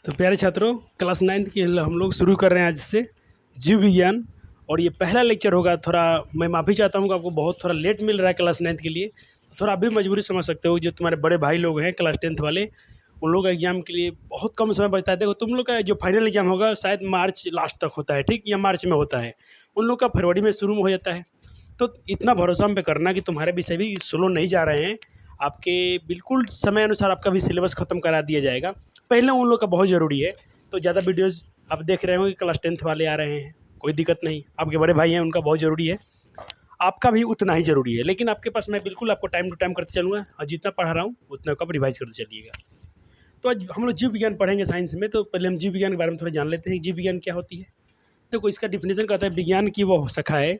तो प्यारे छात्रों, क्लास 9th की हम लोग शुरू कर रहे हैं आज से जीव विज्ञान। और ये पहला लेक्चर होगा। थोड़ा मैं माफ़ी चाहता हूँ कि आपको बहुत थोड़ा लेट मिल रहा है क्लास 9th के लिए। थोड़ा अभी मजबूरी समझ सकते हो, जो तुम्हारे बड़े भाई लोग हैं क्लास 10th वाले, उन लोगों का एग्ज़ाम के लिए बहुत कम समय बचता है। देखो, तुम लोग का जो फाइनल एग्ज़ाम होगा शायद मार्च लास्ट तक होता है, ठीक, या मार्च में होता है। उन लोग का फरवरी में शुरू में हो जाता है। तो इतना भरोसा हम पे करना कि तुम्हारे विषय भी स्लो नहीं जा रहे हैं। आपके बिल्कुल समय अनुसार आपका भी सिलेबस ख़त्म करा दिया जाएगा। पहले उन लोग का बहुत ज़रूरी है। तो ज़्यादा वीडियोज़ आप देख रहे होंगे, क्लास 10th वाले आ रहे हैं, कोई दिक्कत नहीं। आपके बड़े भाई हैं, उनका बहुत ज़रूरी है, आपका भी उतना ही ज़रूरी है। लेकिन आपके पास मैं बिल्कुल आपको टाइम टू टाइम करते चलूँगा, और जितना पढ़ा रहा हूँ उतना कब रिवाइज़ करते चलिएगा। तो आज हम लोग जीव विज्ञान पढ़ेंगे साइंस में। तो पहले हम जीव विज्ञान के बारे में थोड़ा जान लेते हैं। जीव विज्ञान क्या होती है? देखो, इसका डिफिनेशन कहता है विज्ञान की वो शाखा है,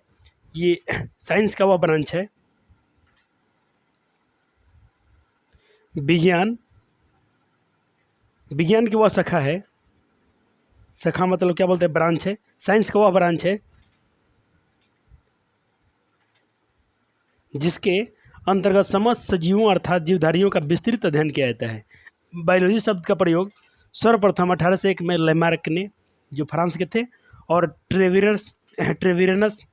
ये साइंस का वह ब्रांच है। विज्ञान विज्ञान की वह शाखा है। शाखा मतलब क्या बोलते हैं? ब्रांच है। साइंस का वह ब्रांच है जिसके अंतर्गत समस्त सजीवों अर्थात जीवधारियों का विस्तृत अध्ययन किया जाता है। बायोलॉजी शब्द का प्रयोग सर्वप्रथम 1801 में लेमार्क ने, जो फ्रांस के थे, और ट्रेविरनस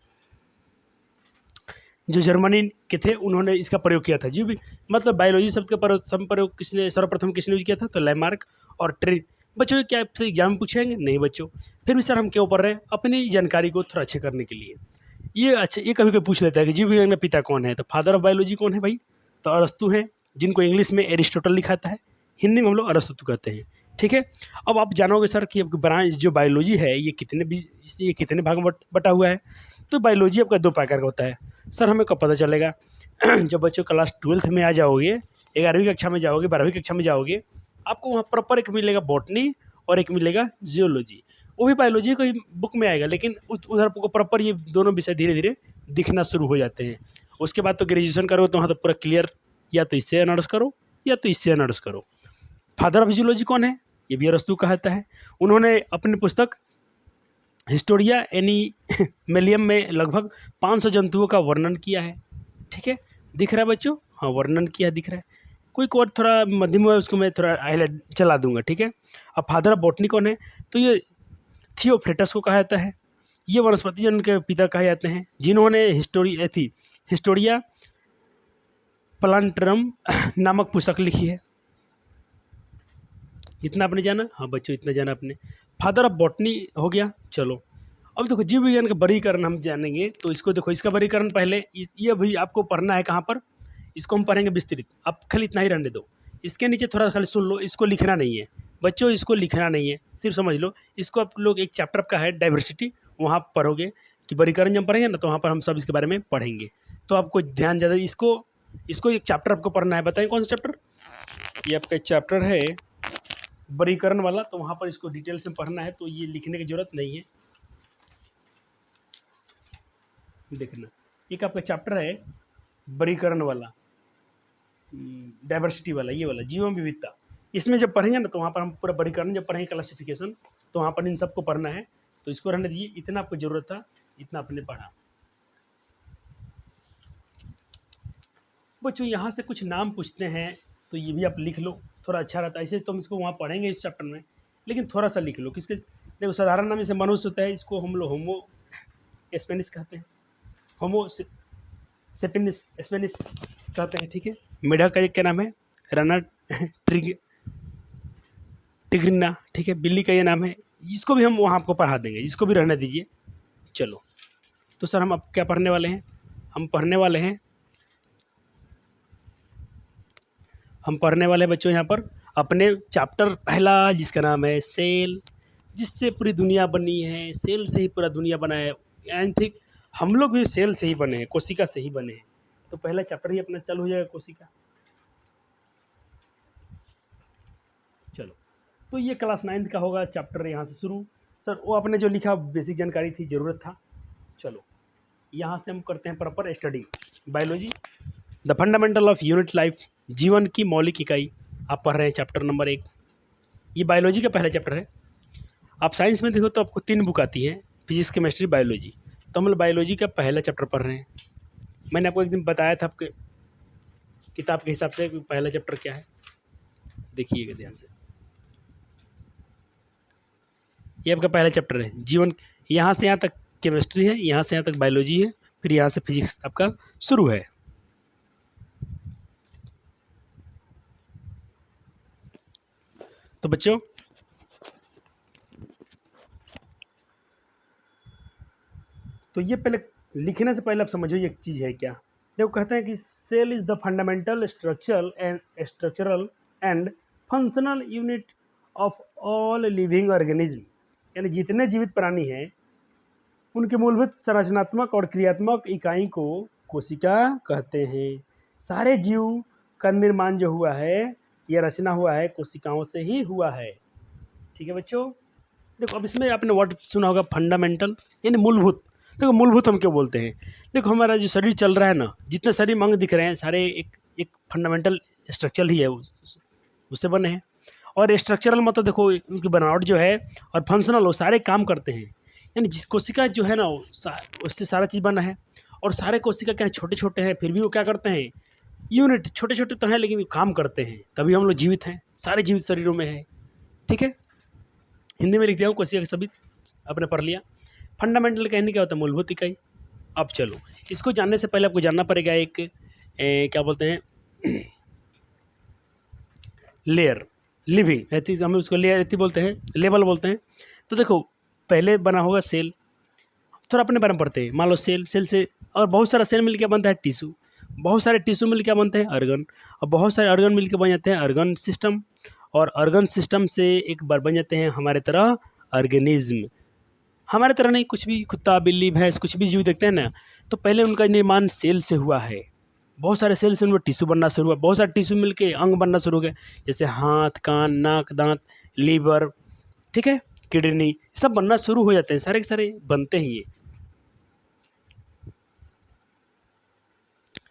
जो जर्मनी के थे, उन्होंने इसका प्रयोग किया था। जीव मतलब बायोलॉजी शब्द का प्रयोग सर्वप्रथम किसने यूज किया था? तो लेमार्क और बच्चों, क्या आपसे एग्जाम में पूछेंगे? नहीं बच्चों। फिर भी सर हम क्यों पढ़ रहे हैं? अपनी जानकारी को थोड़ा अच्छे करने के लिए। ये अच्छा, ये कभी कभी पूछ लेता है कि जीव विज्ञान का पिता कौन है? तो फादर ऑफ बायोलॉजी कौन है भाई? तो अरस्तु हैं, जिनको इंग्लिश में एरिस्टोटल लिखाता है, हिंदी में हम लोग अरस्तु कहते हैं। ठीक है। अब आप जानोगे सर कि ब्रांच जो बायोलॉजी है ये कितने भाग में बटा हुआ है? तो बायोलॉजी आपका 2 प्रकार का होता है। सर हमें कब पता चलेगा? जब बच्चों क्लास 12th में आ जाओगे, 11वीं कक्षा में जाओगे, 12वीं कक्षा में जाओगे, आपको वहाँ प्रॉपर एक मिलेगा बॉटनी और एक मिलेगा जियोलॉजी। वो भी बायोलॉजी की बुक में आएगा, लेकिन उधर आपको प्रॉपर ये दोनों विषय धीरे धीरे दिखना शुरू हो जाते हैं। उसके बाद तो ग्रेजुएशन करो तो वहाँ तो पूरा क्लियर, या तो इससे ऑनर्स करो या तो इससे ऑनर्स करो। फादर ऑफ जियोलॉजी कौन है? ये भी अरस्तु कहता है। उन्होंने अपनी पुस्तक हिस्टोरिया एनिमलियम में लगभग 500 जंतुओं का वर्णन किया है। ठीक है, दिख रहा है बच्चों? हाँ, वर्णन किया दिख रहा है। कोई वर्ड थोड़ा मध्यम है, उसको मैं थोड़ा हाईलाइट चला दूंगा। ठीक है। अब फादर ऑफ बॉटनी कौन है? तो ये थियोफ्लेटस को कहा जाता है। ये वनस्पति जन के पिता कहे जाते हैं, जिन्होंने हिस्टोरिया प्लांटरम नामक पुस्तक लिखी है। इतना आपने जाना? हाँ बच्चों, इतना जाना आपने। फादर ऑफ बॉटनी हो गया। चलो, अब देखो जीव विज्ञान का वर्गीकरण हम जानेंगे। तो इसको देखो, इसका वर्गीकरण पहले ये भी आपको पढ़ना है। कहाँ पर? इसको हम पढ़ेंगे विस्तृत। आप खाली इतना ही रहने दो। इसके नीचे थोड़ा खाली सुन लो, इसको लिखना नहीं है बच्चों, इसको लिखना नहीं है, सिर्फ समझ लो। इसको आप लोग एक चैप्टर का है डाइवर्सिटी, वहाँ पढ़ोगे कि वर्गीकरण जब पढ़ेंगे ना, तो वहाँ पर हम सब इसके बारे में पढ़ेंगे। तो आपको ध्यान ज़्यादा इसको एक चैप्टर आपको पढ़ना है। बताएं कौन सा चैप्टर? ये आपका चैप्टर है वर्गीकरण वाला। तो वहाँ पर इसको डिटेल से पढ़ना है, तो ये लिखने की जरूरत नहीं है। देखना, एक आपका चैप्टर है वर्गीकरण वाला, डाइवर्सिटी वाला, ये वाला जीव विविधता। इसमें जब पढ़ेंगे ना, तो वहाँ पर हम पूरा वर्गीकरण जब पढ़ेंगे, क्लासिफिकेशन, तो वहाँ पर इन सबको पढ़ना है। तो इसको रहने दीजिए, इतना आपको जरूरत था, इतना आपने पढ़ा। बच्चों यहाँ से कुछ नाम पूछते हैं, तो ये भी आप लिख लो, थोड़ा अच्छा रहता है। ऐसे तो हम इसको वहाँ पढ़ेंगे इस चैप्टर में, लेकिन थोड़ा सा लिख लो। किसके? देखो, साधारण नाम जैसे मनुष्य होता है, इसको हम लोग होमो स्पेनिस कहते हैं, होमो सेपिनिस स्पेनिस कहते हैं। ठीक है। मेढक का क्या नाम है? रना टिग्रिना। ठीक है। बिल्ली का ये नाम है। इसको भी हम वहाँ आपको पढ़ा देंगे, इसको भी रहने दीजिए। चलो, तो सर हम अब क्या पढ़ने वाले हैं? हम पढ़ने वाले हैं बच्चों यहाँ पर अपने चैप्टर पहला, जिसका नाम है सेल, जिससे पूरी दुनिया बनी है। सेल से ही पूरा दुनिया बना है। एंड थिंक हम लोग भी सेल से ही बने हैं, कोशिका से ही बने हैं। तो पहला चैप्टर ही अपना चालू हो जाएगा, कोशिका। चलो, तो ये क्लास 9th का होगा चैप्टर, यहाँ से शुरू। सर वो आपने जो लिखा बेसिक जानकारी थी, ज़रूरत था। चलो, यहाँ से हम करते हैं proper study. Biology, the fundamental of unit life, जीवन की मौलिक इकाई। आप पढ़ रहे हैं चैप्टर नंबर 1। ये बायोलॉजी का पहला चैप्टर है। आप साइंस में देखो तो आपको 3 बुक आती हैं, फिजिक्स, केमिस्ट्री, बायोलॉजी। तो हम लोग बायोलॉजी का पहला चैप्टर पढ़ रहे हैं। मैंने आपको एक दिन बताया था आपके किताब के हिसाब से पहला चैप्टर क्या है, देखिएगा ध्यान से। ये आपका पहला चैप्टर है जीवन। यहाँ से यहाँ तक केमिस्ट्री है, यहाँ से यहाँ तक बायोलॉजी है, फिर यहाँ से फिजिक्स आपका शुरू है। तो बच्चों तो ये पहले लिखने से पहले आप समझो ये एक चीज़ है क्या। देखो कहते हैं कि cell is the fundamental structural and functional unit of all living organism, यानी जितने जीवित प्राणी हैं उनके मूलभूत संरचनात्मक और क्रियात्मक इकाई को कोशिका कहते हैं। सारे जीव का निर्माण जो हुआ है, यह रचना हुआ है कोशिकाओं से ही हुआ है। ठीक है बच्चों। देखो अब इसमें आपने वर्ड सुना होगा फंडामेंटल, यानी मूलभूत। देखो मूलभूत हम क्यों बोलते हैं, देखो हमारा जो शरीर चल रहा है ना, जितने शरीर अंग दिख रहे हैं सारे एक फंडामेंटल स्ट्रक्चर ही है, उससे बने हैं। और स्ट्रक्चरल मतलब देखो उनकी बनावट जो है, और फंक्शनल वो सारे काम करते हैं, यानी जिस कोशिका जो है ना उससे सारा चीज़ बना है। और सारे कोशिका क्या छोटे छोटे हैं, फिर भी वो क्या करते हैं, यूनिट छोटे छोटे तो हैं लेकिन काम करते हैं, तभी हम लोग जीवित हैं, सारे जीवित शरीरों में है। ठीक है, हिंदी में लिख दिया हूँ, कोशिका के सभी आपने पढ़ लिया। फंडामेंटल कहने क्या होता है, मूलभूत इकाई। अब चलो इसको जानने से पहले आपको जानना पड़ेगा एक क्या बोलते हैं लेयर, लिविंग ऐसी हम उसको लेयर ऐसी बोलते हैं, लेवल बोलते हैं। तो देखो पहले बना होगा सेल, थोड़ा अपने बारे में पढ़ते हैं। मान लो सेल से और बहुत सारा सेल मिलकर बनता है टिश्यू, बहुत सारे टिश्यू मिलकर बनते हैं अर्गन, और बहुत सारे अर्गन मिलकर बन जाते हैं अर्गन सिस्टम, और अर्गन सिस्टम से एक बार बन जाते हैं हमारे तरह ऑर्गेनिज्म। हमारे तरह नहीं, कुछ भी कुत्ता बिल्ली भैंस कुछ भी जीव देखते हैं ना, तो पहले उनका निर्माण सेल से हुआ है। बहुत सारे सेल से उनमें टिश्यू बनना शुरू हुआ, बहुत सारे टिश्यू मिलके अंग बनना शुरू हो गए, जैसे हाथ कान नाक दांत लीवर, ठीक है, किडनी, सब बनना शुरू हो जाते हैं, सारे के सारे बनते हैं ये।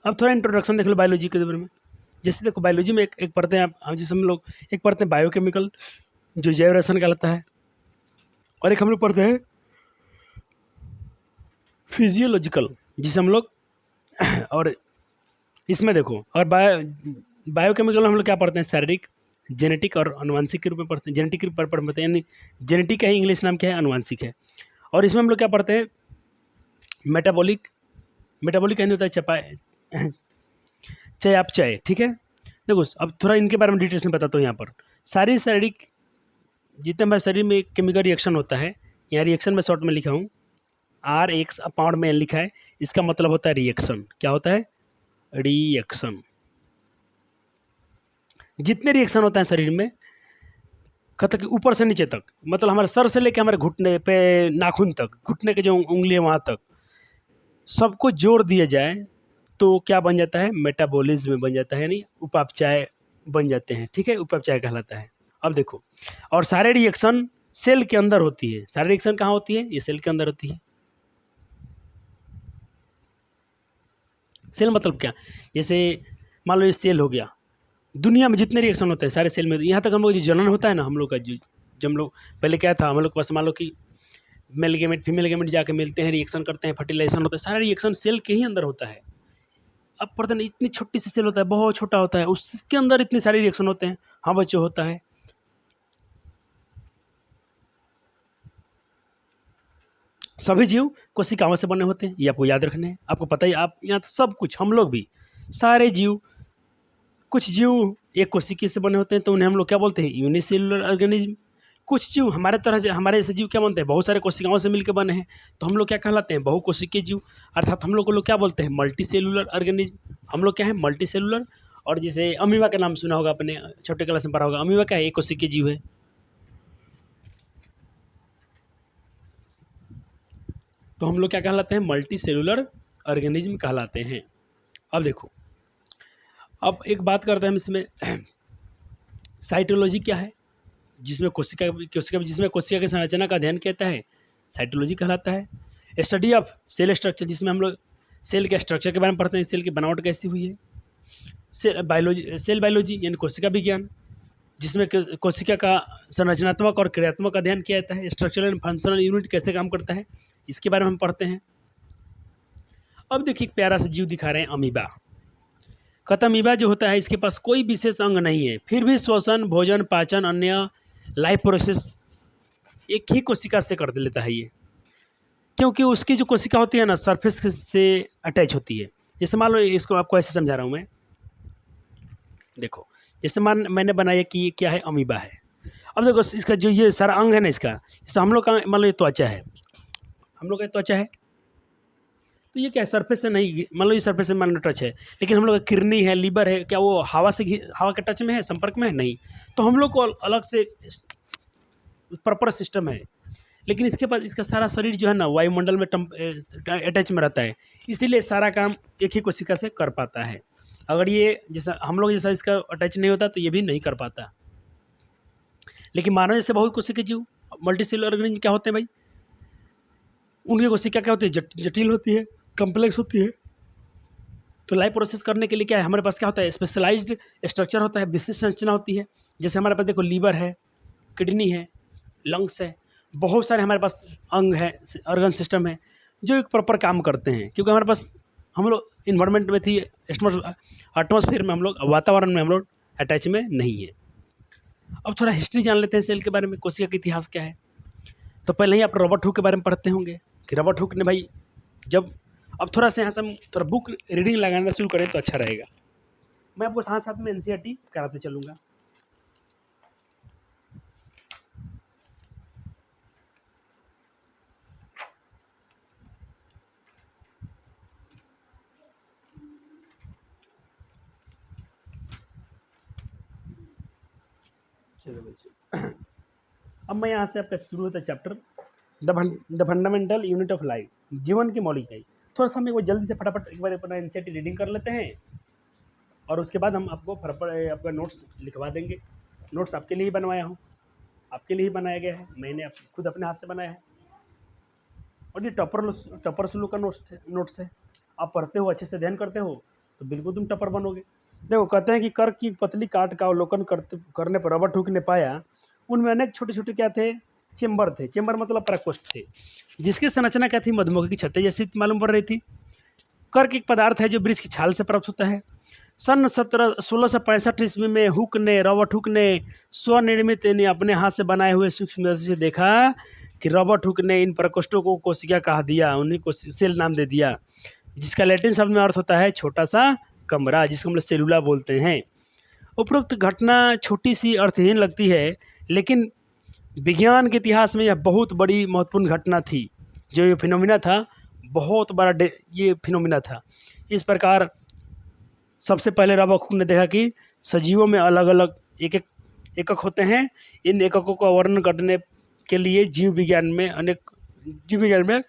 अब थोड़ा इंट्रोडक्शन देख लो बायोलॉजी के बारे में। जैसे देखो बायोलॉजी में एक पढ़ते हैं आप, जैसे हम लोग एक पढ़ते हैं बायोकेमिकल जो जैव रसायन कहलाता है, और एक हम लोग पढ़ते हैं फिजियोलॉजिकल जिसे हम लोग और इसमें देखो, और बायोकेमिकल हम लोग क्या पढ़ते हैं, शारीरिक जेनेटिक और अनुवांशिक के रूप में पढ़ते हैं। जेनेटिक के पढ़ते हैं, यानी जेनेटिक का ही इंग्लिश नाम क्या है, अनुवांशिक है। और इसमें हम लोग क्या पढ़ते हैं, मेटाबॉलिक कहने होता है चपाए चयापचय। ठीक है, देखो अब थोड़ा इनके बारे में डिटेल्स में बताता हूँ। यहाँ पर सारी शारीरिक जितने हमारे शरीर में केमिकल रिएक्शन होता है, यहाँ रिएक्शन में शॉर्ट में लिखा हूँ RX पाउंड में लिखा है, इसका मतलब होता है रिएक्शन। क्या होता है, रिएक्शन। जितने रिएक्शन होता है शरीर में खतक ऊपर से नीचे तक, मतलब हमारे सर से लेकर हमारे घुटने पे नाखून तक, घुटने के जो उंगली है वहाँ तक सबको जोड़ दिया जाए तो क्या बन जाता है, मेटाबॉलिज्म बन जाता है, यानी उपापचय बन जाते हैं। ठीक है, उपापचय कहलाता है। अब देखो, और सारे रिएक्शन सेल के अंदर होती है। सारे रिएक्शन कहाँ होती है, ये सेल के अंदर होती है। सेल मतलब क्या, जैसे मान लो ये सेल हो गया, दुनिया में जितने रिएक्शन होते हैं सारे सेल में, यहाँ तक हम लोग जो जनन होता है ना हम लोग का, जो जब हम लोग पहले क्या था, हम लोग के पास मान लो कि मेल गेमेट फीमेल गेमेट जाके मिलते हैं, रिएक्शन करते हैं, फर्टिलाइजेशन होता है, सारा रिएक्शन सेल के ही अंदर होता है। अब पता नहीं इतनी छोटी सी सेल होता है, बहुत छोटा होता है, उसके अंदर इतनी सारी रिएक्शन होते हैं। हाँ बच्चों, होता है। सभी जीव कोशिकाओं से बने होते हैं, ये आपको याद रखना है। आपको पता ही, आप यहाँ सब कुछ, हम लोग भी सारे जीव, कुछ जीव एक कोशिका से बने होते हैं तो उन्हें हम लोग क्या बोलते हैं, यूनिसेलुलर ऑर्गेनिज्म। कुछ जीव हमारे तरह से, हमारे ऐसे जीव क्या बनते हैं, बहुत सारे कोशिकाओं से मिलकर बने हैं, तो हम लोग क्या कहलाते हैं, बहुकोशिकीय जीव। अर्थात हम लोग को क्या बोलते हैं, मल्टी सेलुलर ऑर्गेनिज्म। हम लोग क्या है, मल्टी सेलुलर। और जैसे अमीबा का नाम सुना होगा अपने, छोटे क्लास में पढ़ा होगा, अमीबा क्या है, एक कोशिकीय जीव है। तो हम लोग क्या कहलाते हैं, मल्टी सेलुलर ऑर्गेनिज्म कहलाते हैं। अब देखो, अब एक बात करते हैं हम इसमें, साइटोलॉजी क्या है, जिसमें कोशिका जिसमें कोशिका की संरचना का अध्ययन कहता है, साइटोलॉजी कहलाता है। स्टडी ऑफ सेल स्ट्रक्चर, जिसमें हम लोग सेल के स्ट्रक्चर के बारे में पढ़ते हैं, सेल की बनावट कैसी हुई है। सेल बायोलॉजी यानी कोशिका विज्ञान, जिसमें कोशिका का संरचनात्मक और क्रियात्मक अध्ययन किया जाता है। स्ट्रक्चरल एंड फंक्शनल यूनिट कैसे काम करता है, इसके बारे में हम पढ़ते हैं। अब देखिए, एक प्यारा सा जीव दिखा रहे हैं, अमीबा। कहता अमीबा जो होता है, इसके पास कोई विशेष अंग नहीं है, फिर भी श्वसन, भोजन, पाचन, अन्य लाइफ प्रोसेस एक ही कोशिका से कर लेता है ये, क्योंकि उसकी जो कोशिका होती है ना सरफेस से अटैच होती है। जैसे मान लो इसको आपको ऐसे समझा रहा हूँ मैं, देखो जैसे मैंने बनाया कि ये क्या है, अमीबा है। अब देखो इसका जो ये सारा अंग है ना इसका, जैसे हम लोग का मान लो ये त्वचा है, हम लोग का त्वचा है, तो ये क्या है सरफेस से नहीं, मान लो ये सरफेस से मान लो टच है, लेकिन हम लोग का किडनी है, लीवर है, क्या वो हवा से हवा के टच में है, संपर्क में है नहीं, तो हम लोग को अलग से प्रॉपर सिस्टम है। लेकिन इसके पास इसका सारा शरीर जो है ना वायुमंडल में अटैच में रहता है, इसीलिए सारा काम एक ही कोशिका से कर पाता है। अगर ये जैसा हम लोग जैसा इसका अटैच नहीं होता तो ये भी नहीं कर पाता। लेकिन मानव जैसे बहुत कोशिका जीव मल्टी सेलुलर ऑर्गेनिज्म क्या होते हैं भाई, उनकी कोशिका क्या होती है, जटिल होती है, कम्प्लेक्स होती है। तो लाइफ प्रोसेस करने के लिए क्या है, हमारे पास क्या होता है, स्पेशलाइज्ड स्ट्रक्चर होता है, विशिष्ट संरचना होती है। जैसे हमारे पास देखो लीवर है, किडनी है, लंग्स है, बहुत सारे हमारे पास अंग है, ऑर्गन सिस्टम है जो एक प्रॉपर काम करते हैं। क्योंकि हमारे पास हम लोग इन्वायरमेंट में थी, एटमॉस्फेयर में हम लोग, वातावरण में हम लोग अटैच में नहीं है। अब थोड़ा हिस्ट्री जान लेते हैं सेल के बारे में, कोशिका का इतिहास क्या है। तो पहले ही आप रॉबर्ट हुक के बारे में पढ़ते होंगे कि रॉबर्ट हुक ने भाई जब, अब थोड़ा सा यहाँ से हम थोड़ा बुक रीडिंग लगाना शुरू करें तो अच्छा रहेगा। मैं आपको साथ साथ में एनसीईआरटी कराते चलूँगा। चलो बच्चों, अब मैं यहाँ से आपका शुरू होता है chapter the fundamental unit of life, जीवन की मौलिक इकाई। थोड़ा सा हम एक बार जल्दी से फटाफट एक बार अपना एनसीईआरटी रीडिंग कर लेते हैं और उसके बाद हम आपको फटाफट आपका नोट्स लिखवा देंगे। नोट्स आपके लिए ही बनवाया हूँ, आपके लिए ही बनाया गया है, मैंने खुद अपने हाथ से बनाया है। और ये टॉपर लोग का नोट्स है। आप पढ़ते हो, अच्छे से ध्यान करते हो तो बिल्कुल तुम टॉपर बनोगे। देखो कहते हैं कि कर की पतली काट का अवलोकन करने पर रॉबर्ट हुक ने पाया उनमें अनेक छोटे छोटे क्या थे, चेम्बर थे। चेम्बर मतलब प्रकोष्ठ थे, जिसकी संरचना क्या थी, मधुमक्खी की छत्ते जैसी मालूम पड़ रही थी। कर्क एक पदार्थ है जो वृक्ष की छाल से प्राप्त होता है। सन 1665 ईस्वी में रॉबर्ट हुक ने स्वनिर्मित यानी अपने हाथ से बनाए हुए सूक्ष्म से देखा कि रॉबर्ट हुक ने इन प्रकोष्ठों को कोशिका कहा दिया, उन्हीं को सेल नाम दे दिया, जिसका लैटिन शब्द में अर्थ होता है छोटा सा कमरा, जिसको हम लोग सेलुला बोलते हैं। उपरोक्त घटना छोटी सी अर्थहीन लगती है, लेकिन विज्ञान के इतिहास में यह बहुत बड़ी महत्वपूर्ण घटना थी। जो ये फिनोमिना था, बहुत बड़ा ये फिनोमिना था। इस प्रकार सबसे पहले रॉबर्ट हुक ने देखा कि सजीवों में अलग अलग एकक होते हैं। इन एककों का वर्णन करने के लिए जीव विज्ञान में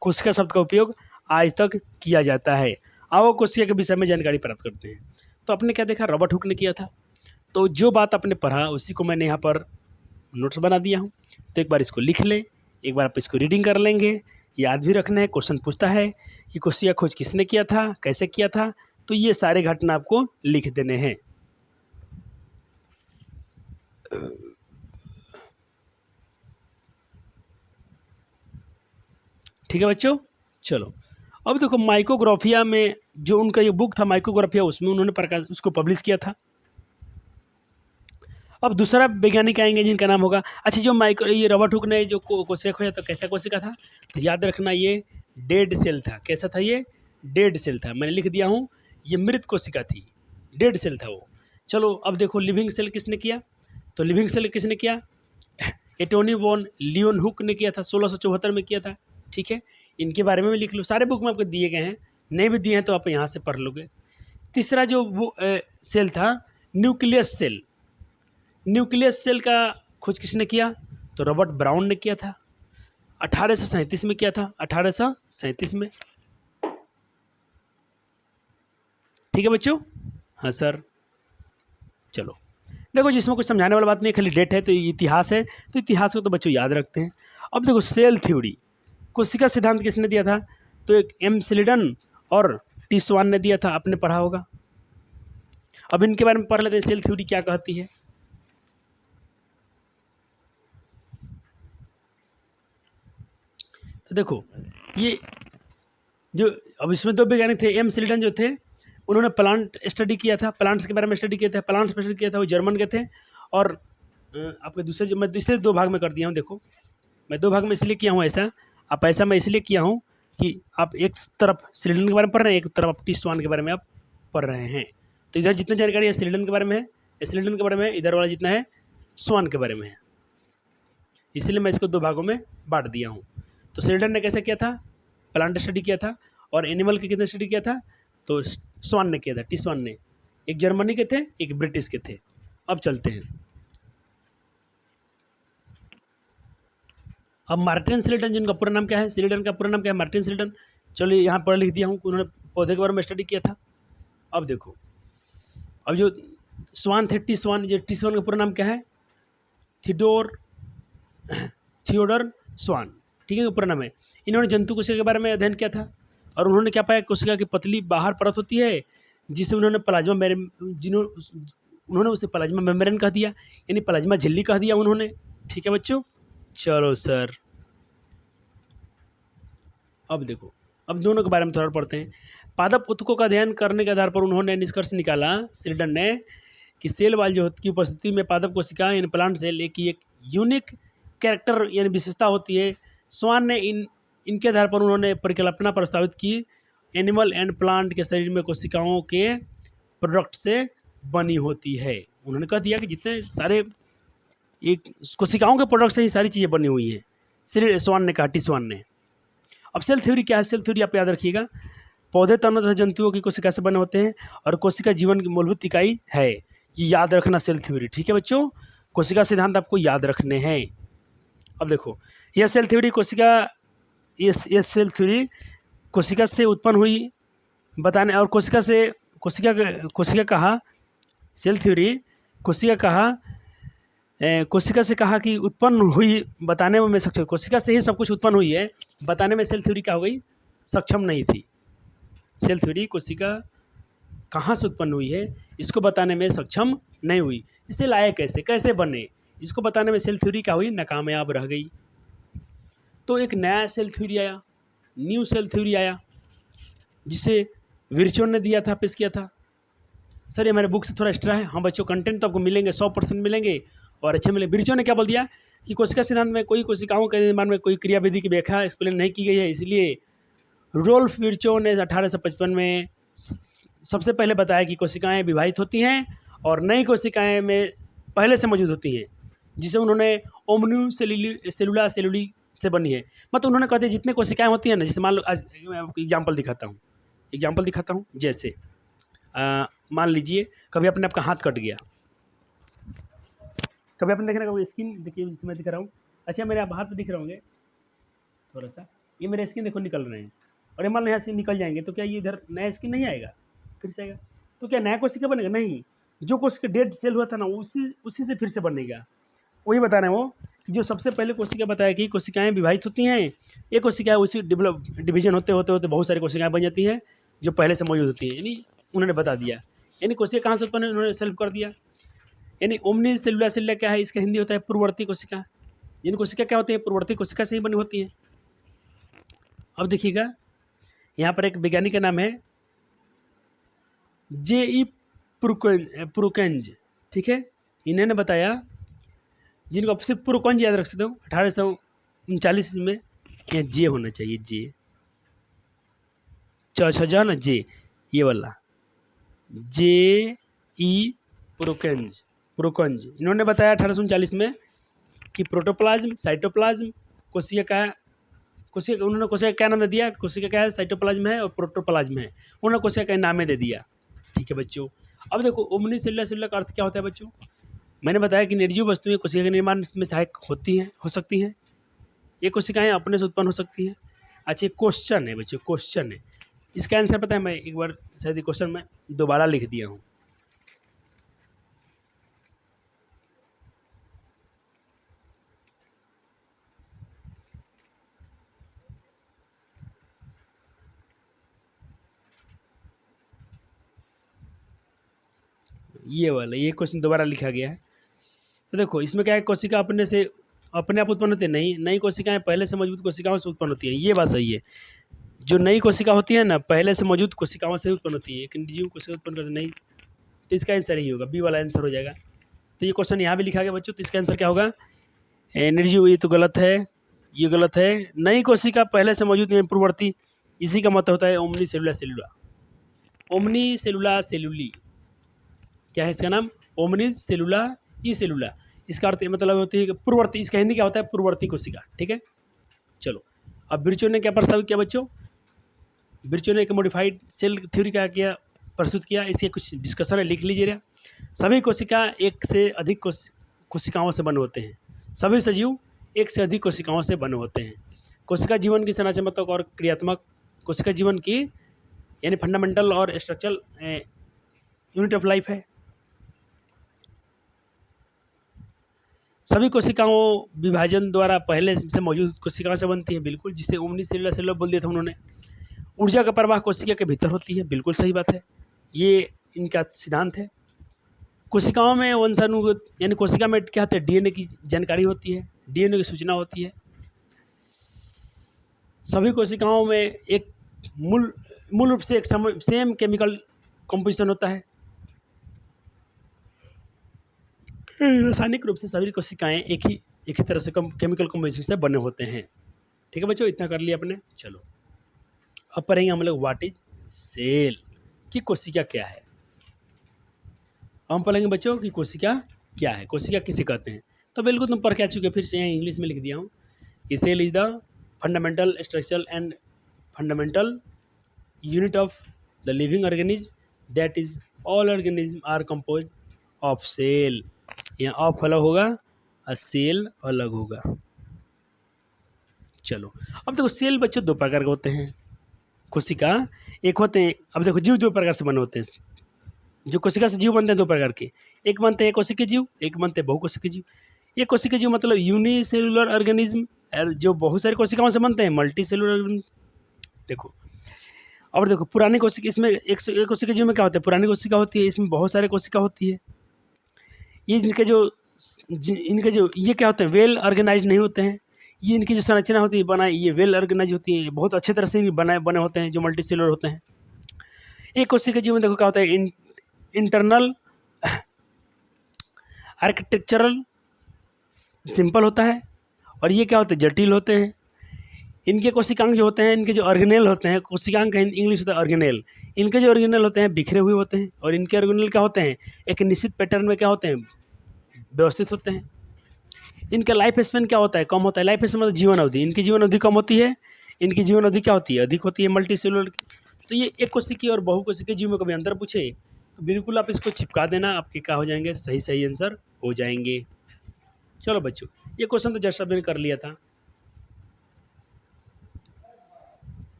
कोशिका शब्द का उपयोग आज तक किया जाता है। आओ कोशिका के विषय में जानकारी प्राप्त करते हैं। तो आपने क्या देखा, रॉबर्ट हुक ने किया था, तो जो बात आपने पढ़ा उसी को मैंने यहाँ पर नोट्स बना दिया हूँ। तो एक बार इसको लिख लें, एक बार आप इसको रीडिंग कर लेंगे, याद भी रखना है। क्वेश्चन पूछता है कि कोशिका खोज किसने किया था, कैसे किया था, तो ये सारे घटना आपको लिख देने हैं। ठीक है बच्चों, चलो अब देखो माइक्रोग्राफिया में जो उनका ये बुक था माइक्रोग्राफिया, उसमें उन्होंने उसको पब्लिश किया था। अब दूसरा वैज्ञानिक आएंगे जिनका नाम होगा, अच्छा जो ये रॉबर्ट हुक ने जो कोशिका खोजा तो कैसा कोशिका था, तो याद रखना ये डेड सेल था। कैसा था ये, डेड सेल था। मैंने लिख दिया हूँ ये मृत कोशिका थी, डेड सेल था वो। चलो अब देखो लिविंग सेल किसने किया, तो लिविंग सेल किसने किया, एंटोनी वॉन लियोन हुक ने किया था, 1674 में किया था। ठीक है, इनके बारे में भी लिख लो, सारे बुक में आपको दिए गए हैं, नहीं भी दिए हैं तो आप यहाँ से पढ़ लोगे। तीसरा जो वो सेल था न्यूक्लियस सेल, न्यूक्लियस सेल का खोज किसने किया, तो रॉबर्ट ब्राउन ने किया था, 1837 में किया था, 1837 में। ठीक है बच्चों, हाँ सर। चलो देखो जिसमें कुछ समझाने वाला बात नहीं, खाली डेट है तो इतिहास है, तो इतिहास को तो बच्चों याद रखते हैं। अब देखो सेल थ्योरी, कोशिका सिद्धांत किसने दिया था, तो एक एम स्लिडन और टी स्वान ने दिया था, आपने पढ़ा होगा। अब इनके बारे में पढ़ लेते हैं, सेल थ्योरी क्या कहती है। तो देखो ये जो अब इसमें दो वैज्ञानिक थे, एम स्लिडन जो थे उन्होंने प्लांट स्टडी किया था, प्लांट्स के बारे में स्टडी किया था, प्लांट्स पर स्टडी किया था, वो जर्मन के थे। और आपके दूसरे जो मैं इसलिए 2 भाग में कर दिया हूँ। देखो मैं 2 भाग में इसलिए किया हूँ ऐसा, आप ऐसा मैं इसलिए किया हूँ कि आप एक तरफ सिलिंडर के बारे में पढ़ रहे हैं, एक तरफ आप टी-स्वान के बारे में आप पढ़ रहे हैं। तो इधर जितनी जानकारी है सिलिंडर के बारे में है, सिलिंडर के बारे में है, इधर वाला जितना है स्वान के बारे में है, इसलिए मैं इसको 2 भागों में बांट दिया हूँ। तो सिलिंडर ने कैसे किया था, प्लांट स्टडी किया था, और एनिमल के कितने स्टडी किया था, तो स्वान ने किया था, टी-स्वान ने। एक जर्मनी के थे, एक ब्रिटिश के थे। अब चलते हैं, अब मार्टिन सिलिडन जिनका पूरा नाम क्या है, सिलिडन का पूरा नाम क्या है, मार्टिन सिलिडन। चलिए यहाँ पर लिख दिया हूँ, उन्होंने पौधे के बारे में स्टडी किया था। अब देखो, अब जो स्वान थे, टी-स्वान, जो टी-स्वान का पूरा नाम क्या है, थियोडर स्वान, ठीक है, पूरा नाम है। इन्होंने जंतु कोशिका के बारे में अध्ययन किया था, और उन्होंने क्या पाया, कोशिका की पतली बाहर परत होती है जिसे उन्होंने उन्होंने उसे प्लाज्मा मेम्ब्रेन कह दिया, यानी प्लाज्मा झिल्ली कह दिया उन्होंने। ठीक है बच्चों, चलो सर अब देखो, अब दोनों के बारे में थोड़ा पढ़ते हैं। पादप उत्तकों का अध्ययन करने के आधार पर उन्होंने निष्कर्ष निकाला, सिल्डन ने, कि सेल वाल जो की उपस्थिति में पादप कोशिका यानी प्लांट सेल की एक यूनिक कैरेक्टर यानी विशेषता होती है। स्वान ने इनके आधार पर उन्होंने परिकल्पना प्रस्तावित की, एनिमल एंड प्लांट के शरीर में कोशिकाओं के प्रोडक्ट से बनी होती है। उन्होंने कह दिया कि जितने सारे एक कोशिकाओं के प्रोडक्ट से ही सारी चीज़ें बनी हुई हैं, स्वान ने कहा, टी-स्वान ने। अब सेल थ्योरी क्या है, सेल थ्योरी आप याद रखिएगा, पौधे तन्नों तथा जंतुओं की कोशिका से बने होते हैं और कोशिका जीवन की मूलभूत इकाई है। ये याद रखना सेल थ्योरी, ठीक है बच्चों, कोशिका सिद्धांत आपको याद रखने हैं। अब देखो, यह सेल थ्योरी कोशिका, ये सेल थ्योरी कोशिका से उत्पन्न हुई बताने, और कोशिका कहा, सेल थ्योरी कोशिका से कहा कि उत्पन्न हुई बताने में सक्षम, कोशिका से ही सब कुछ उत्पन्न हुई है बताने में सेल थ्योरी क्या हो गई, सक्षम नहीं थी। सेल थ्योरी कोशिका कहाँ से उत्पन्न हुई है इसको बताने में सक्षम नहीं हुई, इसे लाए कैसे बने, इसको बताने में सेल थ्योरी क्या हुई, नाकामयाब रह गई। तो एक नया सेल थ्योरी आया, न्यू सेल थ्योरी आया, जिसे विर्चो ने दिया था, पेश किया था। सर ये हमारे बुक से थोड़ा एक्स्ट्रा है। हाँ बच्चों, कंटेंट तो आपको मिलेंगे, 100% मिलेंगे और अच्छे मिले। विर्चो ने क्या बोल दिया कि कोशिका सिद्धांत में कोई कोशिकाओं के निर्माण में कोई क्रियाविधि की व्याख्या एक्सप्लेन नहीं की गई है, इसलिए रोल्फ विर्चो ने 1855 में सबसे पहले बताया कि कोशिकाएं विभाजित होती हैं और नई कोशिकाएं में पहले से मौजूद होती हैं, जिसे उन्होंने ओमन्यू सेलुली से बनी है। मतलब उन्होंने कहा था जितने कोशिकाएं होती हैं ना, जैसे मान लो आज मैं आपको एग्जाम्पल दिखाता हूँ। जैसे मान लीजिए कभी अपने आपका हाथ कट गया, कभी आपने देखना, कभी स्किन देखिए, जिससे मैं दिखा रहा हूँ, अच्छा मेरे आप हाथ पे दिख रहे होंगे थोड़ा सा, ये मेरे स्किन देखो निकल रहे हैं, और ये मान लो यहाँ से निकल जाएंगे तो क्या ये इधर नया स्किन नहीं आएगा, फिर से आएगा, तो क्या नया कोशिका बनेगा? नहीं, जो कोशिका डेड सेल हुआ था ना उसी से फिर से बनेगा। वही बता रहे हैं वो कि जो सबसे पहले कोशिका बताया कि कोशिकाएं विभाजित होती हैं, ये कोशिकाएं उसी डिवीजन होते होते बहुत सारी कोशिकाएं बन जाती हैं जो पहले से मौजूद होती हैं, यानी उन्होंने बता दिया। यानी कोशिका कहाँ से उत्पन्न है, उन्होंने सेल्फ कर दिया। यानी ओमनी सेलुला क्या है, इसका हिंदी होता है पूर्ववर्ती कोशिका। यानी कोशिका क्या होती है, पूर्ववर्ती कोशिका से ही बनी होती है। अब देखिएगा, यहाँ पर एक वैज्ञानिक का नाम है J.E. पुरुकेंज, ठीक है, इन्होंने बताया, जिनको आप सिर्फ पुरुकेंज याद रख सकते हो, 1839 में, यहाँ जे होना चाहिए, जे जो ना, जे ये वाला J.E. पुरुकेंज इन्होंने बताया 1839 में कि प्रोटोप्लाज्म, साइटोप्लाज्म, कोशिका उन्होंने कोशिका क्या नाम दे दिया, कोशिका क्या है, साइटोप्लाज्म है और प्रोटोप्लाज्म है, उन्होंने कोशिका का नाम दे दिया। ठीक है बच्चों, अब देखो ओमनी सेलुला का अर्थ क्या होता है बच्चों, मैंने बताया कि निर्जीव वस्तुएं कोशिका के निर्माण में सहायक हो सकती हैं, ये कोशिकाएं अपने से उत्पन्न हो सकती हैं। अच्छा क्वेश्चन है बच्चों, क्वेश्चन है, इसका आंसर पता है, मैं एक बार शायद क्वेश्चन में दोबारा लिख दिया हूँ। ये वाला, ये क्वेश्चन दोबारा लिखा गया है। तो देखो इसमें क्या है, कोशिका अपने आप उत्पन्न होती है, नहीं, नई कोशिकाएं पहले से मौजूद कोशिकाओं से उत्पन्न होती हैं, ये बात सही है। जो नई कोशिका होती है ना, पहले से मौजूद कोशिकाओं से उत्पन्न होती है, एक निर्जीव कोशिका उत्पन्न करती नहीं, तो इसका आंसर ही होगा, बी वाला आंसर हो जाएगा। तो ये क्वेश्चन यहाँ भी लिखा गया बच्चों, तो इसका आंसर क्या होगा? निर्जीव, ये तो गलत है, ये गलत है। नई कोशिका पहले से मौजूद नहीं, पूर्ववर्ती, इसी का मतलब होता है ओमनी सेलुला सेलुला। ओमनी सेलुला सेलुली, क्या है इसका नाम? ओमनी सेलुला ई सेलुला। इसका अर्थ मतलब होती है कि पूर्ववर्ती, इसका हिंदी क्या होता है? पूर्ववर्ती कोशिका। ठीक है, चलो अब बिरचो ने क्या प्रस्तावित किया बच्चों? बिरचो ने एक मॉडिफाइड सेल थ्योरी का किया, प्रस्तुत किया। इसके कुछ डिस्कशन है, लिख लीजिएगा। सभी कोशिका एक से अधिक कोशिकाओं से बने होते हैं। सभी सजीव एक से अधिक कोशिकाओं से बने होते हैं। कोशिका जीवन की संरचनात्मक और क्रियात्मक, कोशिका जीवन की यानी फंडामेंटल और स्ट्रक्चरल यूनिट ऑफ लाइफ है। सभी कोशिकाओं विभाजन द्वारा पहले से मौजूद कोशिकाओं से बनती है, बिल्कुल, जिसे ओमनी सेलुलर सेलुलर बोल दिया था उन्होंने। ऊर्जा का प्रवाह कोशिका के भीतर होती है, बिल्कुल सही बात है, ये इनका सिद्धांत है। कोशिकाओं में वंशानुगत यानी कोशिका में क्या होता है? डीएनए की जानकारी होती है, डीएनए की सूचना होती है। सभी कोशिकाओं में एक मूल रूप से एक सेम केमिकल कंपोजिशन होता है। रासायनिक रूप से सभी कोशिकाएं एक ही तरह से केमिकल कंपोजिशन से बने होते हैं। ठीक है बच्चों, इतना कर लिया अपने। चलो अब पढ़ेंगे हम लोग व्हाट इज सेल, कि कोशिका क्या है। हम पढ़ेंगे बच्चों कि कोशिका क्या है, कोशिका किसे कहते हैं। तो बिल्कुल तुम पढ़ के आ चुके, फिर से यहाँ इंग्लिश में लिख दिया हूँ कि cell is the fundamental structural and fundamental unit of the living organism, that is all organism are composed of cell. यहाँ ऑफ अलग होगा और सेल अलग होगा। चलो अब देखो, सेल बच्चों दो प्रकार के होते हैं। कोशिका एक होते हैं, अब देखो जीव दो प्रकार से बने होते हैं। जो कोशिका से जीव बनते हैं दो प्रकार के, एक बनते हैं कोशिकीय जीव, एक बनते हैं बहुकोशिकीय जीव। ये कोशिकीय जीव मतलब यूनिसेलुलर ऑर्गेनिज्म, जो बहुत सारी कोशिकाओं से बनते हैं, मल्टी सेलुलर ऑर्गेनिज्म। देखो और देखो, पुरानी कोशिका, इसमें एक कोशिकीय जीव में क्या होता है? पुरानी कोशिका होती है, इसमें बहुत सारे कोशिका होती है। ये इनके जो ये क्या होते हैं? वेल ऑर्गेनाइज नहीं होते हैं। ये इनकी जो संरचना होती है बनाए, ये वेल ऑर्गेनाइज होती है, बहुत अच्छे तरह से बने होते हैं, जो मल्टी सेलुलर होते हैं। एक कोशिका जीव में देखो क्या होता है? इंटरनल आर्किटेक्चरल सिंपल होता है, और ये क्या होते हैं? जटिल होते हैं। इनके कोशिकांग जो होते हैं, इनके जो ऑर्गेनेल होते हैं, कोशिकांग का इंग्लिश होता है ऑर्गेनेल, इनके जो ऑर्गेनेल होते हैं बिखरे हुए होते हैं, और इनके ऑर्गेनेल क्या होते हैं? एक निश्चित पैटर्न में क्या होते हैं? व्यवस्थित होते हैं। इनका लाइफ स्पेन क्या होता है? कम होता है। लाइफ स्पेन मतलब जीवन अवधि, इनकी जीवन अवधि कम होती है, इनकी जीवन अवधि क्या होती है? अधिक होती है, मल्टी सेलुलर की। तो ये एक कोशिकीय और बहुकोशिकीय जीव में कभी अंतर पूछे तो बिल्कुल आप इसको चिपका देना, आपके क्या हो जाएंगे? सही सही आंसर हो जाएंगे। चलो बच्चों, ये क्वेश्चन तो जस्ट मैंने कर लिया था।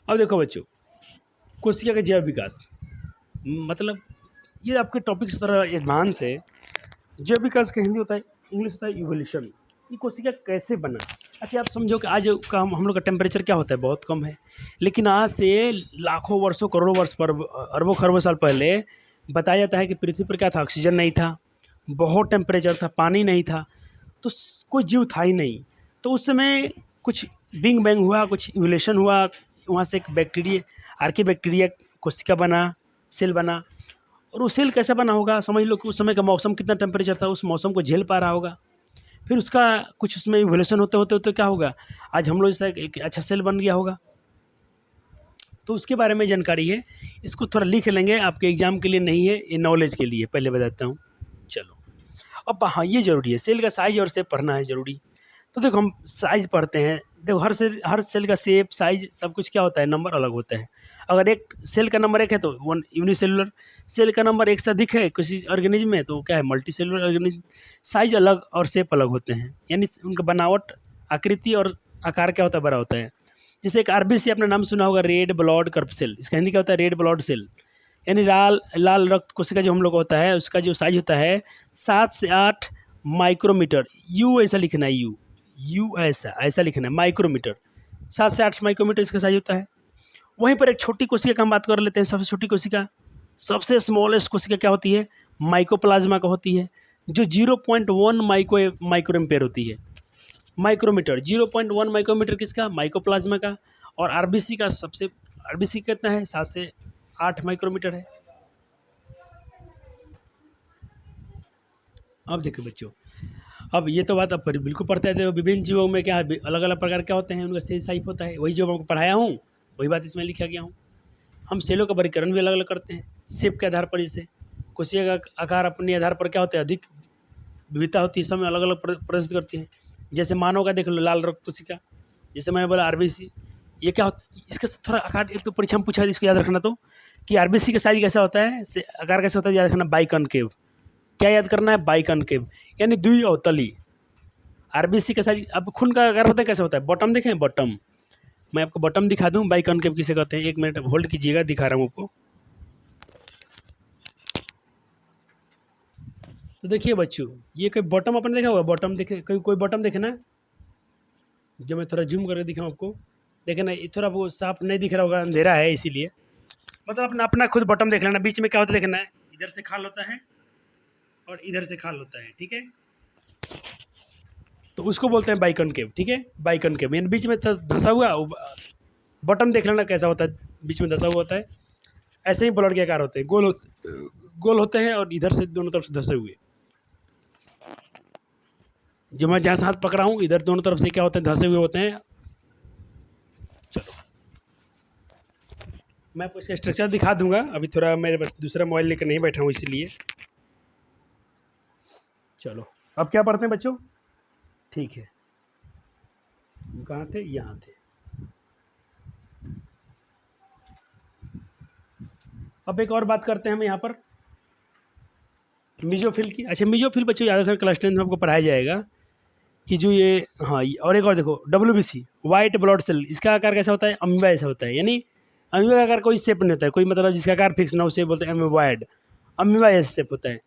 अब देखो बच्चों, कोशिका का जैव विकास, मतलब ये आपके टॉपिक थोड़ा एडवांस है। जैव विकास का हिंदी होता है, इंग्लिश होता है इवोल्यूशन। ये कोशिका कैसे बना? अच्छा आप समझो कि आज का हम लोग का टेम्परेचर क्या होता है? बहुत कम है, लेकिन आज से लाखों वर्षों करोड़ों वर्ष पर, अरबों खरबों साल पहले बताया जाता है कि पृथ्वी पर क्या था? ऑक्सीजन नहीं था, बहुत टेम्परेचर था, पानी नहीं था, तो कोई जीव था ही नहीं। तो उस समय कुछ बिग बैंग हुआ, कुछ इवोल्यूशन हुआ, वहाँ से एक बैक्टीरिया, आर्किबैक्टीरिया कोशिका बना, सेल बना। और वो सेल कैसे बना होगा? समझ लो कि उस समय का मौसम कितना टेम्परेचर था, उस मौसम को झेल पा रहा होगा। फिर उसका कुछ उसमें इवोल्यूशन होते होते होते क्या होगा? आज हम लोग जैसा एक अच्छा सेल बन गया होगा। तो उसके बारे में जानकारी है, इसको थोड़ा लिख लेंगे, आपके एग्जाम के लिए नहीं है, ये नॉलेज के लिए पहले बताता हूँ। चलो अब हाँ, ये ज़रूरी है, सेल का साइज और शेप पढ़ना है ज़रूरी। तो देखो हम साइज पढ़ते हैं। देखो हर सेल का शेप, साइज, सब कुछ क्या होता है? नंबर अलग होता है। अगर एक सेल का नंबर 1 है तो यूनिसेलुलर, सेल का नंबर 1 से अधिक है किसी ऑर्गेनिज्म में तो क्या है? Multi cellular organism. साइज अलग और शेप अलग होते हैं, यानी उनका बनावट, आकृति और आकार क्या होता है? बड़ा होता है। जैसे एक आरबीसी आपने नाम सुना होगा, रेड ब्लड कर्पसेल, इसका हिंदी क्या होता है? रेड ब्लड सेल, यानी लाल रक्त कोशिका जो हम लोग होता है, उसका जो साइज होता है 7 से 8 माइक्रोमीटर। यू ऐसा लिखना है, यू ऐसा लिखना है, माइक्रोमीटर, 7 से 8 माइक्रोमीटर इसका साइज होता है। वहीं पर एक छोटी कोशिका का हम बात कर लेते हैं। सबसे छोटी कोशिका, सबसे स्मॉलेस्ट कोशिका क्या होती है? माइकोप्लाज्मा का होती है, जो 0.1 माइक्रो एम्पेयर होती है। माइक्रोमीटर 0.1 माइक्रोमीटर किसका? माइकोप्लाज्मा का। और आरबीसी का आरबीसी कितना है? 7 से 8 माइक्रोमीटर है। अब देखो बच्चों, अब ये तो बात अब बिल्कुल पढ़ते हैं। तो विभिन्न जीवों में क्या अलग अलग प्रकार क्या होते हैं, उनका सेल टाइप होता है। वही जो मैं आपको पढ़ाया हूँ वही बात इसमें लिखा गया हूँ। हम सेलों का वर्गीकरण भी अलग अलग करते हैं शेप के आधार पर। जैसे कोशिका का आकार अपने आधार पर क्या होता है, अधिक विविधता होती है, समय अलग अलग प्रदर्शित करती है। जैसे मानव का देख लो, लाल रक्त कोशिका, जैसे मैंने बोला आरबीसी, ये क्या होता है, इसका थोड़ा आकार एक तो परीक्षा में पूछा है, इसको याद रखना तो कि आरबीसी का साइज कैसा होता है, आकार कैसा होता है, याद रखना बाइकॉनकेव। क्या याद करना है, बाइकॉनकेव यानी द्विअवतली। आरबीसी का साइज, अब खून का आकार होता है कैसे होता है, बॉटम देखें, बॉटम, मैं आपको बॉटम दिखा दूं, बाइकॉनकेव किसे कहते हैं। एक मिनट होल्ड कीजिएगा, दिखा रहा हूँ आपको। तो देखिए बच्चों, ये कोई बॉटम आपने देखा होगा, बॉटम देखे, कोई बॉटम देखे ना, जो मैं थोड़ा जूम करके दिखाऊँ आपको, देखे ना, ये थोड़ा वो साफ नहीं दिख रहा होगा, अंधेरा है इसीलिए। मतलब अपना अपना खुद बॉटम देख लेना, बीच में क्या होता है देखना है, इधर से खाल होता है और इधर से खाल होता है, ठीक है। तो उसको बोलते हैं बाइकॉनकेव, ठीक है, बाइकॉनकेव यानी बीच में धंसा हुआ। बॉटम देख लेना कैसा होता है, बीच में धंसा हुआ होता है। ऐसे ही ब्लड के आकार होते हैं, गोल होते हैं और इधर से दोनों तरफ से धंसे हुए। जो मैं जहाँ से हाथ पकड़ा हूँ, इधर दोनों तरफ से क्या होते हैं, धंसे हुए होते हैं। चलो मैं आपको इसका स्ट्रक्चर दिखा दूंगा, अभी थोड़ा मेरे पास दूसरा मोबाइल लेकर नहीं बैठा हूँ इसीलिए। चलो अब क्या पढ़ते हैं बच्चों, ठीक है, कहाँ थे, यहाँ थे। अब एक और बात करते हैं हम यहाँ पर मीजोफिल की। अच्छा मीजोफिल बच्चों याद रखना, क्लास 10 में आपको पढ़ाया जाएगा कि जो ये, हाँ, और एक और देखो, WBC वाइट ब्लड सेल, इसका आकार कैसा होता है, अमीबा ऐसा होता है। यानी अमीबा का आकार कोई शेप नहीं होता है, कोई मतलब जिसका आकार फिक्स ना, उसे बोलते हैं अमीबॉइड, अमीबा ऐसा शेप होता है।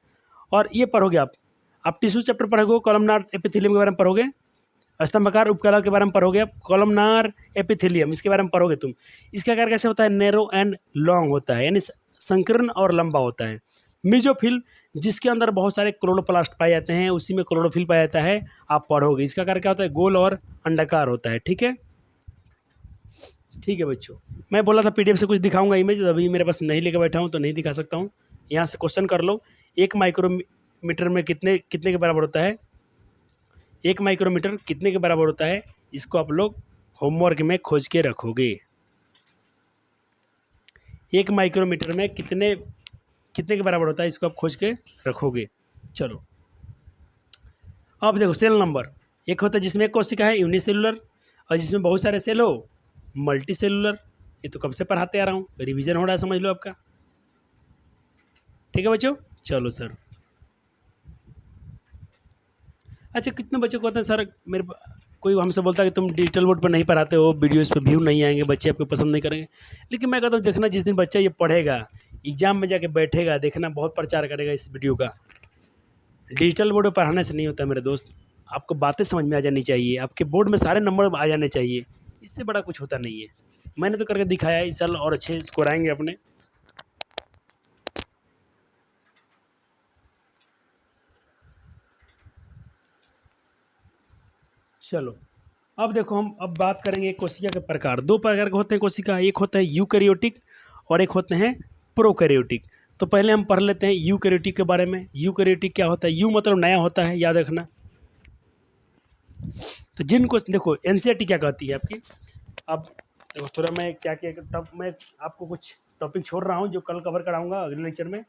और ये पढ़ोगे आप टिश्यू चैप्टर पढ़ोगे, कॉलमनार एपिथेलियम के बारे में पढ़ोगे, स्तंभाकार उपकला के बारे में पढ़ोगे आप, कॉलमनार एपिथेलियम इसके बारे में पढ़ोगे तुम। इसका आकार कैसे होता है, नैरो एंड लॉन्ग होता है, यानी संकीर्ण और लंबा होता है। मीजोफिल जिसके अंदर बहुत सारे क्लोरोप्लास्ट पाए जाते हैं, उसी में क्लोरोफिल पाया जाता है, आप पढ़ोगे। इसका आकार क्या होता है, गोल और अंडाकार होता है, ठीक है। ठीक है बच्चों, मैं बोला था PDF से कुछ दिखाऊंगा इमेज, अभी मेरे पास नहीं लेकर बैठा हूँ तो नहीं दिखा सकता हूँ। यहाँ से क्वेश्चन कर लो, 1 माइक्रोमीटर में कितने कितने के बराबर होता है, 1 माइक्रोमीटर कितने के बराबर होता है, इसको आप लोग होमवर्क में खोज के रखोगे। 1 माइक्रोमीटर में कितने कितने के बराबर होता है, इसको आप खोज के रखोगे। चलो अब देखो, सेल नंबर, एक होता है जिसमें एक कोशिका है, यूनिसेलुलर, और जिसमें बहुत सारे सेल हो, मल्टी सेलुलर। ये तो कब से पढ़ाते आ रहा हूँ, रिवीजन हो रहा है, समझ लो आपका, ठीक है बच्चों। चलो सर, अच्छा कितने बच्चों को होता है सर, मेरे कोई हमसे बोलता है कि तुम डिजिटल बोर्ड पर नहीं पढ़ाते हो, वीडियोस पे व्यू नहीं आएंगे, बच्चे आपको पसंद नहीं करेंगे। लेकिन मैं कहता हूँ देखना, जिस दिन बच्चा ये पढ़ेगा, एग्जाम में जाके बैठेगा, देखना बहुत प्रचार करेगा इस वीडियो का। डिजिटल बोर्ड पर पढ़ाने से नहीं होता मेरे दोस्त, आपको बातें समझ में आ जानी चाहिए, आपके बोर्ड में सारे नंबर आ जाने चाहिए, इससे बड़ा कुछ होता नहीं है। मैंने तो करके दिखाया है, इस साल और अच्छे स्कोर आएंगे अपने। चलो अब देखो, हम अब बात करेंगे कोशिका के प्रकार। 2 प्रकार के होते हैं कोशिका, एक होता है यूकैरियोटिक और एक होते हैं प्रोकैरियोटिक। तो पहले हम पढ़ लेते हैं यूकैरियोटिक के बारे में। यूकैरियोटिक क्या होता है, यू मतलब नया होता है, याद रखना। तो जिनको देखो NCERT क्या कहती है आपकी, अब देखो थोड़ा मैं क्या क्या मैं आपको कुछ टॉपिक छोड़ रहा हूँ जो कल कवर कराऊंगा अगले लेक्चर में,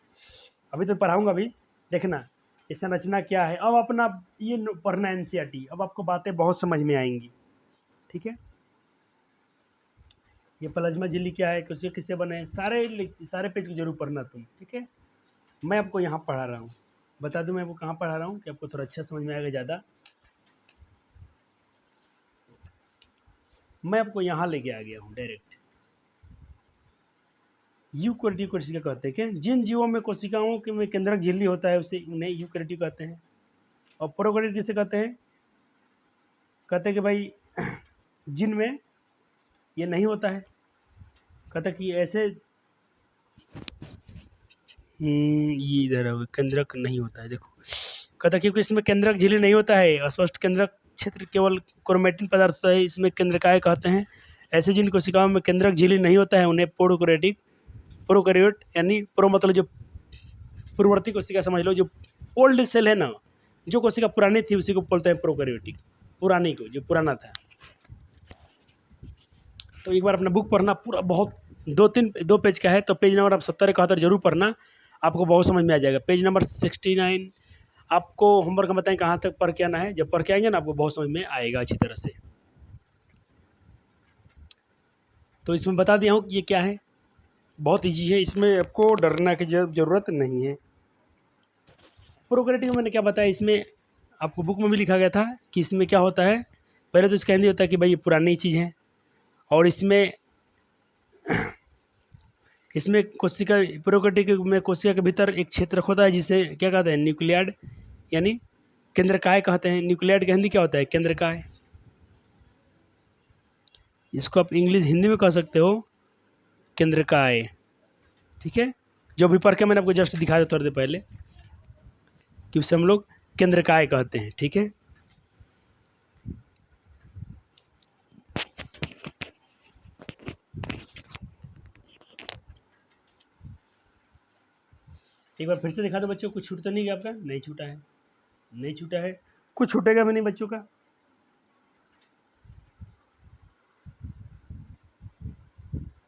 अभी तो पढ़ाऊंगा। अभी देखना इसका रचना क्या है। अब अपना ये पढ़ना NCERT, अब आपको बातें बहुत समझ में आएंगी, ठीक है। ये प्लाज्मा झिल्ली क्या है, किससे किससे बने, सारे पेज को जरूर पढ़ना तुम, ठीक है। मैं आपको यहाँ पढ़ा रहा हूँ, बता दूँ मैं आपको कहाँ पढ़ा रहा हूँ कि आपको थोड़ा अच्छा समझ में आएगा ज़्यादा। मैं आपको यहाँ लेके आ गया हूँ डायरेक्ट। यूकैरियोटिक कोशिका कहते हैं कि जिन जीवों में कोशिकाओं के में केंद्रक झिल्ली होता है उसे उन्हें यूकैरियोटिक कहते हैं। और प्रोकैरियोटिक किसे कहते हैं, कहते हैं कि भाई जिनमें ये नहीं होता है, कहता कि ऐसे ये इधर केंद्रक नहीं होता है, देखो कहता क्योंकि इसमें केंद्रक झिल्ली नहीं होता है, अस्पष्ट केंद्रक क्षेत्र केवल क्रोमेटिन पदार्थ होता है, इसमें केंद्रकाय कहते हैं। ऐसे जिन कोशिकाओं में केंद्रक झिल्ली नहीं होता है उन्हें प्रोकैरियोट, यानी प्रो मतलब जो पूर्ववर्ती कोशिका समझ लो, जो ओल्ड सेल है ना, जो कोशिका पुरानी थी उसी को बोलते हैं प्रोकैरियोटिक, पुरानी को, जो पुराना था। तो एक बार अपना बुक पढ़ना पूरा, बहुत 2 पेज का है, तो पेज नंबर आप 70-71 जरूर पढ़ना, आपको बहुत समझ में आ जाएगा। पेज नंबर 69 आपको होमवर्क में बताएं कहाँ तक पढ़ के आना है। जब पढ़ के आएंगे ना आपको बहुत समझ में आएगा अच्छी तरह से। तो इसमें बता दिया हूँ कि ये क्या है, बहुत ईजी है, इसमें आपको डरना की ज़रूरत नहीं है। प्रोकैरियोटिक में मैंने क्या बताया, इसमें आपको बुक में भी लिखा गया था कि इसमें क्या होता है। पहले तो इसका हिंदी होता है कि भाई ये पुरानी चीज़ है, और इसमें कोशिका, प्रोकैरियोटिक में कोशिका के भीतर एक क्षेत्र होता है जिसे क्या कहते हैं, न्यूक्लियड, यानी केंद्रकाय कहते हैं। न्यूक्लियड का हिंदी क्या होता है, केंद्रकाय। इसको आप इंग्लिश हिंदी में कह सकते हो केंद्रकाय, ठीक है। जो भी पढ़ के मैंने आपको जस्ट दिखा दिया थोड़ी देर पहले कि उसे हम लोग केंद्रकाय कहते हैं, ठीक है। एक बार फिर से दिखा दो बच्चों, कुछ छूट तो नहीं गया आपका? नहीं छूटा है, नहीं छूटा है, कुछ छूटेगा भी नहीं बच्चों का।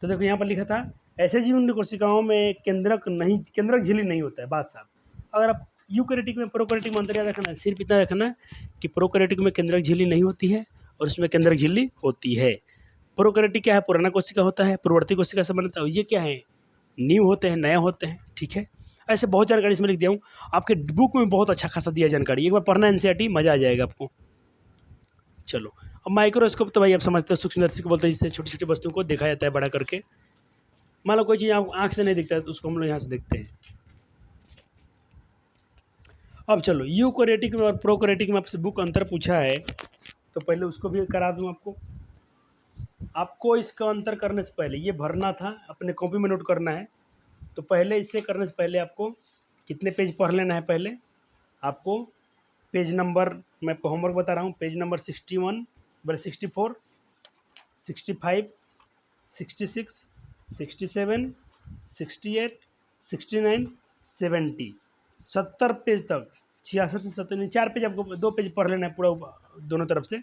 तो देखो यहाँ पर लिखा था, ऐसे जीवन कोशिकाओं में केंद्रक झिल्ली नहीं होता है। बात साहब, अगर आप यूकैरियोटिक में प्रोकैरियोटिक में अंतर याद रखना है, सिर्फ इतना रखना कि प्रोकैरियोटिक में केंद्रक झिल्ली नहीं होती है और उसमें केंद्रक झिल्ली होती है। प्रोकैरियोटिक क्या है, पुराना कोशिका होता है, पूर्ववर्ती कोशिका से बनता है। ये क्या है, न्यू होते हैं, नए होते हैं, ठीक है। ऐसे बहुत जानकारी इसमें लिख दिया हूँ, आपके बुक में बहुत अच्छा खासा दिया जानकारी। एक बार पढ़ना एनसीईआरटी, मजा आ जाएगा आपको। चलो, अब माइक्रोस्कोप तो भाई आप समझते हो, सूक्ष्मदर्शी को बोलते हैं, जिससे छोटी छोटी वस्तुओं को देखा जाता है बड़ा करके। मान लो कोई चीज़ आप आँख से नहीं दिखता है तो उसको हम लोग यहाँ से देखते हैं। अब चलो, यूकैरियोटिक में और प्रोकैरियोटिक में आपसे बुक अंतर पूछा है, तो पहले उसको भी करा दूँ आपको। आपको इसका अंतर करने से पहले ये भरना था, अपने कॉपी में नोट करना है। तो पहले इसे करने से पहले आपको कितने पेज पढ़ लेना है। पहले आपको पेज नंबर, मैं आपको होमवर्क बता रहा हूँ, पेज नंबर 61, 64, 65, 66, 67, 68, 69, 70, 70 पेज तक, 66 से 70, 4 पेज आपको, 2 पेज पढ़ लेना है पूरा, दोनों तरफ से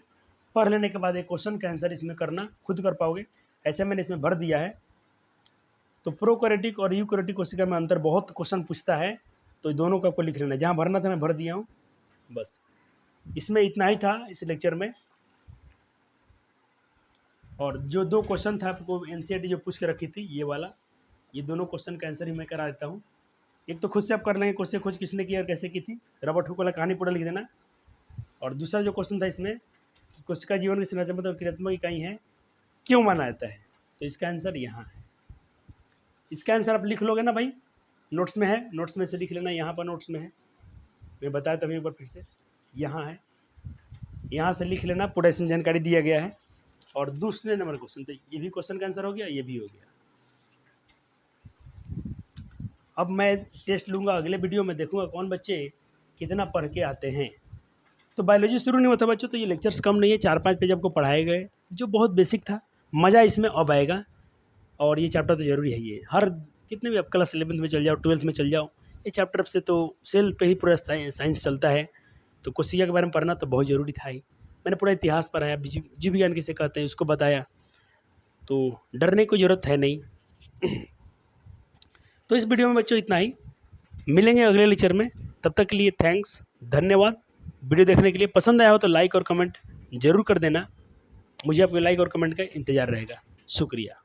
पढ़ लेने के बाद एक क्वेश्चन का आंसर इसमें करना, खुद कर पाओगे। ऐसे मैंने इसमें भर दिया है। तो प्रोकैरियोटिक और यूकैरियोटिक कोशिका में अंतर बहुत क्वेश्चन पूछता है, तो दोनों का आपको लिख लेना, जहाँ भरना था मैं भर दिया हूँ। बस इसमें इतना ही था इस लेक्चर में। और जो 2 क्वेश्चन था आपको एनसीईआरटी जो पूछ के रखी थी, ये वाला, ये दोनों क्वेश्चन का आंसर ही मैं करा देता हूँ। एक तो खुद से आप कर लेंगे, क्वेश्चन खोज किसने की और कैसे की थी, रॉबर्ट हुक वाला कहानी पूरा लिख देना। और दूसरा जो क्वेश्चन था इसमें, कोशिका जीवन की संरचनात्मक क्रियात्मक इकाई है, क्यों माना जाता है, तो इसका आंसर यहाँ है। इसका आंसर आप लिख लोगे ना भाई, नोट्स में है, नोट्स में से लिख लेना, यहाँ पर नोट्स में है, मैं बताया तभी एक बार फिर से, यहाँ है, यहाँ से लिख लेना, पूरा इसमें जानकारी दिया गया है। और दूसरे नंबर क्वेश्चन, तो ये भी क्वेश्चन का आंसर हो गया, ये भी हो गया। अब मैं टेस्ट लूँगा अगले वीडियो में, देखूँगा कौन बच्चे कितना पढ़ के आते हैं। तो बायोलॉजी शुरू नहीं होता बच्चों, तो ये लेक्चर्स कम नहीं है, 4-5 पेज आपको पढ़ाए गए, जो बहुत बेसिक था, मज़ा इसमें अब आएगा। और ये चैप्टर तो जरूरी है, ये हर कितने भी आप क्लास 11th में चल जाओ, 12th में चल जाओ, ये चैप्टर से तो सेल पे ही पूरा साइंस चलता है। तो कोशिका के बारे में पढ़ना तो बहुत ज़रूरी था ही। मैंने पूरा इतिहास पढ़ाया, जीव विज्ञान किसे कहते हैं उसको बताया, तो डरने की ज़रूरत है नहीं। तो इस वीडियो में बच्चों इतना ही, मिलेंगे अगले लेक्चर में, तब तक के लिए थैंक्स, धन्यवाद। वीडियो देखने के लिए, पसंद आया हो तो लाइक और कमेंट ज़रूर कर देना, मुझे आपके लाइक और कमेंट का इंतज़ार रहेगा। शुक्रिया।